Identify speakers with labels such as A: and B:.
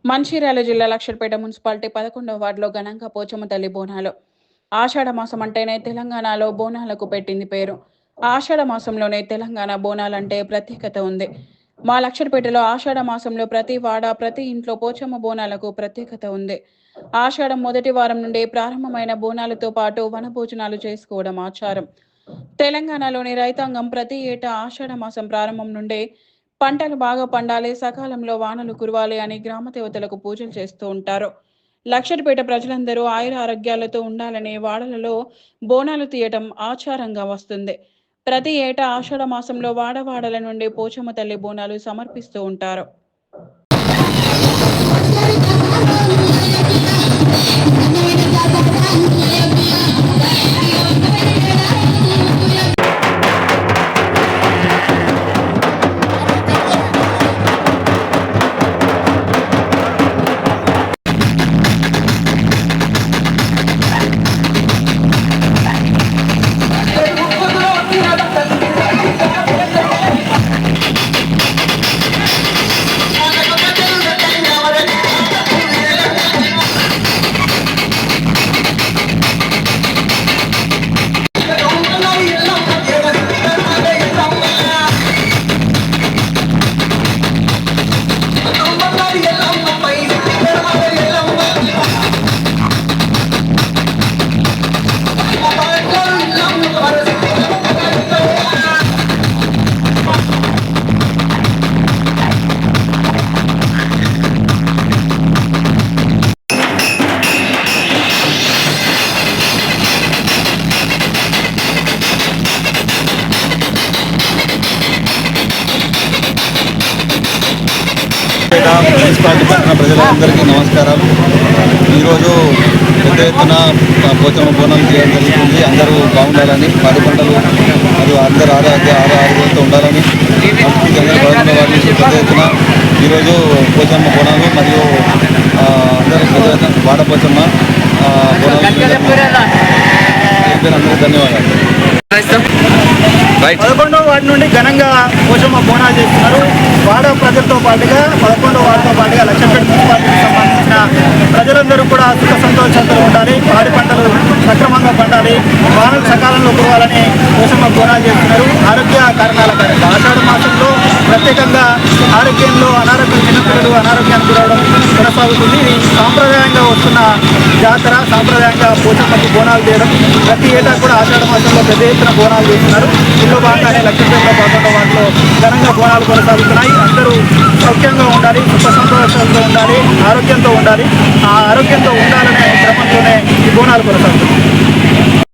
A: మంచిర్యాల జిల్లా లక్షర్పేట మున్సిపాలిటీ 11వ వార్డులో ఘనంగా పోచమ్మ తల్లి బోనాలు. ఆషాఢ మాసం అంటేనే తెలంగాణలో బోనాలకు పెట్టింది పేరు. ఆషాఢ మాసంలోనే తెలంగాణ బోనాలంటే ప్రత్యేకత ఉంది. మా లక్షర్పేటలో ఆషాఢ మాసంలో ప్రతి వాడ, ప్రతి ఇంట్లో పోచమ్మ బోనాలకు ప్రత్యేకత ఉంది. ఆషాఢం మొదటి వారం నుండి ప్రారంభమైన బోనాలతో పాటు వనభోజనాలు చేసుకోవడం ఆచారం. తెలంగాణలోని రైతాంగం ప్రతి ఏటా ఆషాఢ మాసం ప్రారంభం నుండే పంటలు బాగా పండాలి, సకాలంలో వానలు కురవాలి అని గ్రామ దేవతలకు పూజలు చేస్తూ ఉంటారు. లక్షడిపేట ప్రజలందరూ ఆయుర ఆరోగ్యాలతో ఉండాలని వాడలలో బోనాలు తీయటం ఆచారంగా వస్తుంది. ప్రతి ఏటా ఆషాఢ మాసంలో వాడవాడల నుండి పోచమ్మ తల్లి బోనాలు సమర్పిస్తూ ఉంటారు.
B: మున్సిపాలిటీ పట్టణ ప్రజలందరికీ నమస్కారాలు. ఈరోజు పెద్ద ఎత్తున పోచమ్మ బోనం చేయడం జరుగుతుంది. అందరూ బాగుండాలని, పాడి పంటలు మరియు అందరూ ఆరోగ్యంతో ఉండాలని పదకొండవ వార్డు నుంచి పెద్ద ఎత్తున ఈరోజు పోచమ్మ బోనాలు మరియు అందరూ పెద్ద ఎత్తున వాడపోచమ్మ బోనాలు అందరికీ ధన్యవాదాలు.
C: 11వ వార్డు నుండి ఘనంగా పోచమ్మ బోనాలు చేస్తున్నారు. వాడ ప్రజలతో పాటుగా 11వ వార్డుతో పాటుగా లక్షపేట మున్సిపాలిటీకి సంబంధించిన ప్రజలందరూ కూడా సుఖ సంతోషాలతో ఉండాలి, పాడి పంటలు సక్రమంగా పండాలి, వానలు సకాలంలో కురవాలని పోచమ్మ బోనాలు చేస్తున్నారు. ఆరోగ్య కారణాల కారణంగా ఆషాఢ మాసంలో ప్రత్యేకంగా ఆరోగ్యంలో అనారోగ్యం, చిన్నపిల్లలు అనారోగ్యానికి గురవడం కొనసాగుతుంది. ఇది సాంప్రదాయంగా వస్తున్న జాతర. సాంప్రదాయంగా పోచమ్మకు బోనాలు చేయడం ప్రతి ఏటా కూడా ఆషాఢ మాసంలో పెద్ద ఎత్తున బోనాలు చేస్తున్నారు. ఇందులో భాగంగానే లక్షపేటలో 11వ వార్డులో ఘనంగా బోనాలు కొనసాగుతున్నాయి. అందరూ సౌఖ్యంగా ఉండాలి, సుఖ సంతోషాలతో ఉండాలి, ఆరోగ్యంతో ఉండాలి. ఆ ఆరోగ్యంతో ఉండాలనే క్రమంలోనే ఈ బోనాలు కొనసాగుతున్నాయి.